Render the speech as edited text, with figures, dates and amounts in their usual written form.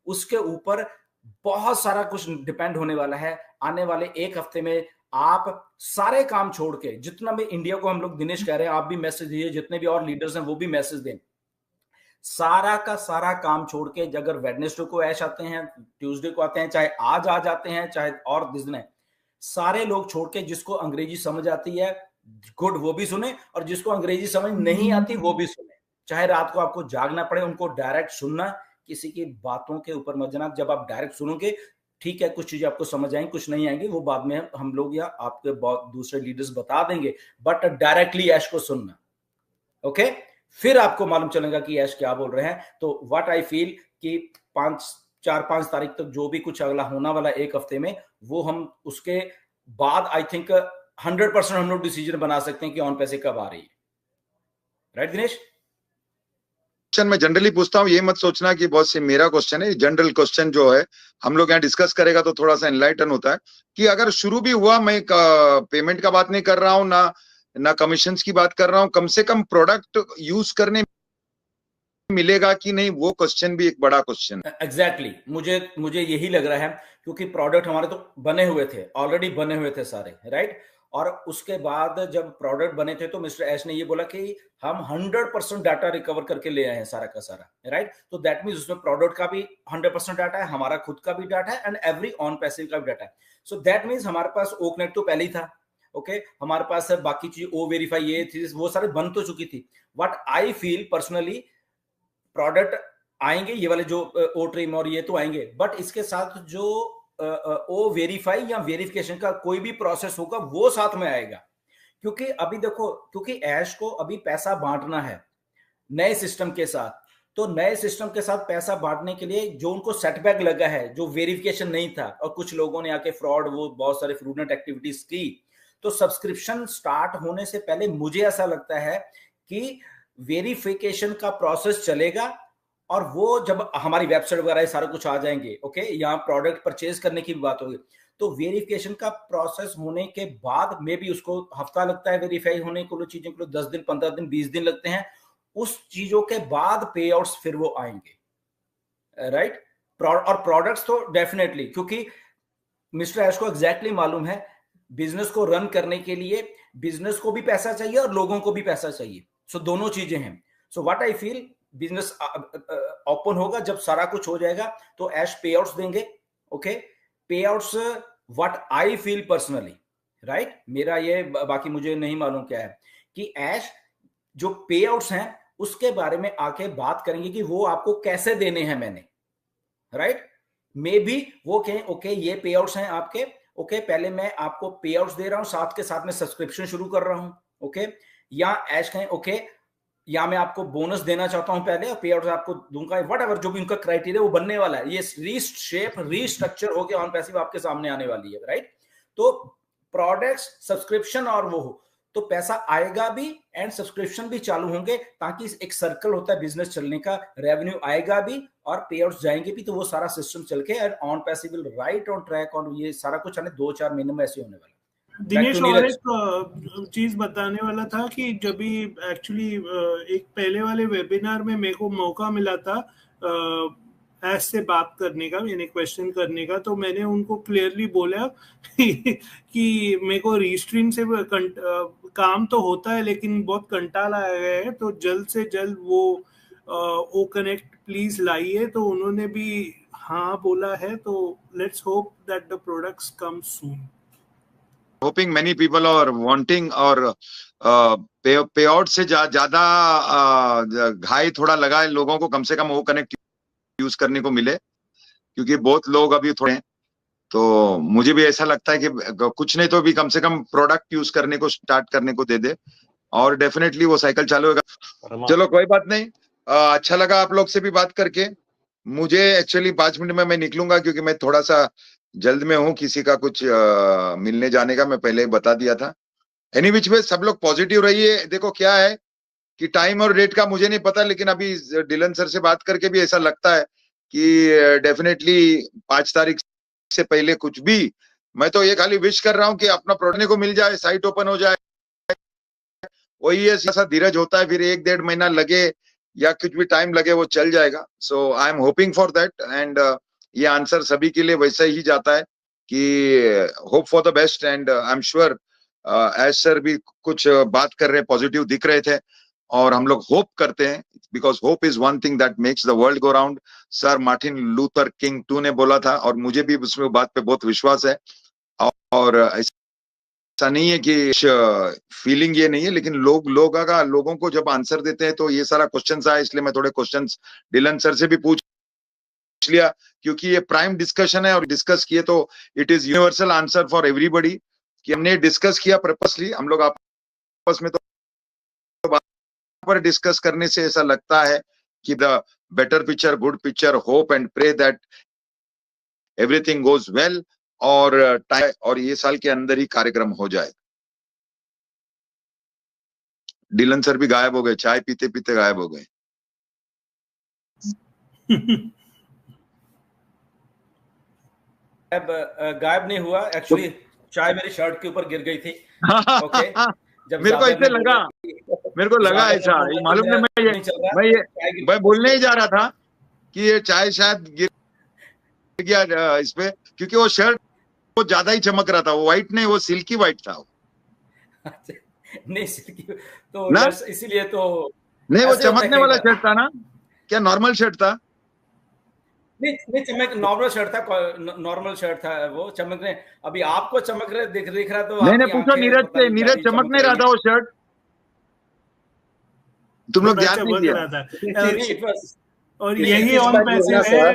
उसके ऊपर बहुत सारा कुछ डिपेंड होने वाला है। आने वाले एक हफ्ते में आप सारे काम छोड़ के, जितना भी इंडिया को हम लोग, दिनेश कह रहे हैं, आप भी मैसेज दीजिए, जितने भी और लीडर्स हैं वो भी मैसेज दें, सारा का सारा काम छोड़ के, अगर वेडनेसडे को ऐश आते हैं, ट्यूसडे को आते हैं, चाहे आज आ जाते हैं, चाहे और दिन है, सारे लोग छोड़ के, जिसको अंग्रेजी समझ आती है गुड वो भी सुने, और जिसको अंग्रेजी समझ नहीं आती वो भी सुने। चाहे रात को आपको जागना पड़े, उनको डायरेक्ट सुनना, किसी की बातों के ऊपर मत जाना। जब आप डायरेक्ट सुनोगे, ठीक है, कुछ चीजें आपको समझ आएंगी, कुछ नहीं आएंगी, वो बाद में हम लोग या आपके बहुत दूसरे लीडर्स बता देंगे, बट डायरेक्टली ऐश को सुनना। ओके, फिर आपको मालूम चलेगा कि ऐश क्या बोल रहे हैं। तो व्हाट आई फील कि 4-5 तारीख तक जो भी कुछ अगला होना वाला एक हफ्ते में, वो हम उसके बाद आई थिंक 100% हम लोग डिसीजन बना सकते हैं कि ऑन पैसे कब आ रही है। राइट दिनेश? मैं जनरली पूछता हूँ, ये मत सोचना कि बहुत से मेरा क्वेश्चन है, जनरल क्वेश्चन जो है हम लोग यहाँ डिस्कस करेगा तो थोड़ा सा एनलाइटन होता है कि अगर शुरू भी हुआ, मैं पेमेंट का बात नहीं कर रहा हूँ, ना कमीशंस की बात कर रहा हूँ, कम से कम प्रोडक्ट यूज करने मिलेगा कि नहीं, वो क्वेश्चन भी एक बड़ा क्वेश्चन है। एग्जैक्टली, मुझे यही लग रहा है, क्योंकि प्रोडक्ट हमारे तो बने हुए थे, ऑलरेडी बने हुए थे सारे, राइट। और उसके बाद जब प्रोडक्ट बने थे तो मिस्टर एश ने ये बोला कि हम 100% डाटा रिकवर करके ले आए हैं सारा का सारा, राइट। तो दैट मींस उसमें प्रोडक्ट का भी 100% डाटा है, हमारा खुद का भी डाटा है, एंड एवरी ऑन पैसिव का भी डाटा है। सो दैट मींस हमारे पास ओकनेट तो पहले ही था, ओके। हमारे पास बाकी चीज ओ वेरीफाई, ये थी, वो सारे बन तो चुकी थी। What I feel personally, product आएंगे ये वाले जो ओ ट्रिम और ये तो आएंगे, बट इसके साथ जो ओ वेरीफाई या वेरिफिकेशन का कोई भी प्रोसेस होगा वो साथ में आएगा। क्योंकि अभी देखो, क्योंकि ऐश को अभी पैसा बांटना है नए सिस्टम के साथ, तो नए सिस्टम के साथ पैसा बांटने के लिए जो उनको सेटबैक लगा है, जो वेरिफिकेशन नहीं था, और कुछ लोगों ने आके फ्रॉड, वो बहुत सारे फ्रूडेंट एक्टिविटीज की, तो सब्सक्रिप्शन स्टार्ट होने से पहले मुझे ऐसा लगता है कि वेरिफिकेशन का प्रोसेस चलेगा, और वो जब हमारी वेबसाइट वगैरह सारा कुछ आ जाएंगे, ओके, यहाँ प्रोडक्ट परचेज करने की भी बात होगी, तो वेरिफिकेशन का प्रोसेस होने के बाद में भी उसको हफ्ता लगता है वेरीफाई होने को, चीजों को 10 दिन, 15 दिन, 20 दिन लगते हैं। उस चीजों के बाद पे आउट्स फिर वो आएंगे, राइट। और प्रोडक्ट्स तो डेफिनेटली, क्योंकि मिस्टर ऐश को एग्जैक्टली मालूम है, बिजनेस को रन करने के लिए बिजनेस को भी पैसा चाहिए और लोगों को भी पैसा चाहिए। सो दोनों चीजें हैं। So what I feel, business open होगा, जब सारा कुछ हो जाएगा तो ऐश पे आउट्स देंगे, ओके। पे outs what I feel personally, right, मेरा ये, बाकी मुझे नहीं मालूम क्या है, कि ऐश जो पे आउट्स हैं उसके बारे में आके बात करेंगे कि वो आपको कैसे देने हैं मैंने, राइट। मे भी वो कहें ओके ये पे आउट्स हैं आपके, ओके, पहले मैं आपको पे आउट्स दे रहा हूं, साथ के साथ में सब्सक्रिप्शन शुरू कर रहा हूं, ओके। या ऐश कहें ओके, या मैं आपको बोनस देना चाहता हूं पहले और पे आउट आपको दूंगा, वट एवर जो भी उनका क्राइटेरिया वो बनने वाला है, ये रीस्ट्रक्चर होकर ऑन पैसिव आपके सामने आने वाली है, राइट। तो प्रोडक्ट्स, सब्सक्रिप्शन और वो हो तो पैसा आएगा भी एंड सब्सक्रिप्शन भी चालू होंगे, ताकि एक सर्कल होता है बिजनेस चलने का, रेवेन्यू आएगा भी और पे आउट्स जाएंगे भी, तो वो सारा सिस्टम चल के and on passive will write on track, और ये सारा कुछ आने 2-4 महीने में ऐसे होने वाला। दिनेश, और एक चीज बताने वाला था कि जब भी एक्चुअली एक पहले वाले वेबिनार में मेरे को मौका मिला था ऐश से बात करने का, यानी क्वेश्चन करने का, तो मैंने उनको क्लियरली बोला कि मेरे को रीस्ट्रीम से काम तो होता है लेकिन बहुत कंटाला आ गया है, तो जल्द से जल्द वो ओ कनेक्ट प्लीज लाइए। तो उन्होंने भी हाँ बोला है, तो let's hope that the products come soon. Hoping many people are wanting, और पे आउट से ज्यादा घाई थोड़ा लगा है लोगों को, कम से कम वो कनेक्ट यूज करने को मिले, क्योंकि बहुत लोग अभी थोड़े हैं। तो मुझे भी ऐसा लगता है कि कुछ नहीं तो भी कम से कम प्रोडक्ट यूज करने को स्टार्ट करने को दे दे, और डेफिनेटली वो साइकिल चालू होगा। चलो कोई बात नहीं, अच्छा लगा आप लोग से भी बात करके। मुझे एक्चुअली 5 मिनट में मैं निकलूंगा, क्योंकि मैं थोड़ा सा जल्द में हूँ, किसी का कुछ मिलने जाने का मैं पहले ही बता दिया था। एनी विच वे सब लोग पॉजिटिव रहिए। देखो क्या है कि टाइम और डेट का मुझे नहीं पता, लेकिन अभी डिलन सर से बात करके भी ऐसा लगता है कि डेफिनेटली 5 तारीख से पहले कुछ भी, मैं तो ये खाली विश कर रहा हूँ कि अपना प्रोडक्ट को मिल जाए, साइट ओपन हो जाए। वही ऐसा धीरज होता है, फिर 1-1.5 महीना लगे, या कुछ भी टाइम लगे वो चल जाएगा. So I am hoping for that. And ये आंसर सभी के लिए वैसा ही जाता है कि hope for the best. And I am sure as sir भी कुछ बात कर रहे, पॉजिटिव दिख रहे थे, और हम लोग होप करते हैं, because hope is one thing that makes the world go round. Sir Martin Luther king 2 ने बोला था, और मुझे भी उसमें बात पे बहुत विश्वास है. और ऐसा नहीं है कि फीलिंग ये नहीं है, लेकिन लोगों को जब आंसर देते हैं तो ये सारा क्वेश्चंस आया, इसलिए मैं थोड़े क्वेश्चंस डिलन सर से भी पूछ लिया, क्योंकि ये प्राइम डिस्कशन है, और डिस्कस किए तो it is universal answer for everybody. कि हमने डिस्कस किया पर्पसली, हम लोग आपस में तो बात पर डिस्कस करने से ऐसा लगता है कि the better picture, good picture, hope and pray that everything goes well, और ये साल के अंदर ही कार्यक्रम हो जाए. डिलन सर भी गायब हो गए, चाय पीते पीते गायब हो गए. गायब नहीं हुआ, एक्चुअली चाय मेरी शर्ट के ऊपर गिर गई थी. ओके, जब मेरे को ऐसे लगा, ऐसा मालूम नहीं, मैं बोलने ही जा रहा था कि ये चाय शायद गिर गया इस पे, क्योंकि वो शर्ट वो ज्यादा ही चमक रहा था. वो व्हाइट नहीं, वो सिल्की व्हाइट था. नहीं सिल्की तो इसीलिए तो नहीं, वो चमकने वाला शर्ट था ना, क्या नॉर्मल शर्ट था? नहीं चमक, नॉर्मल शर्ट था वो चमकने. अभी आपको चमक रहे दिख रहा तो नहीं, पूछो नीरज से, नीरज चमक नहीं रहा था वो शर्ट, तुम लोग ध्यान नहीं दिया. और यही ऑन पैसे है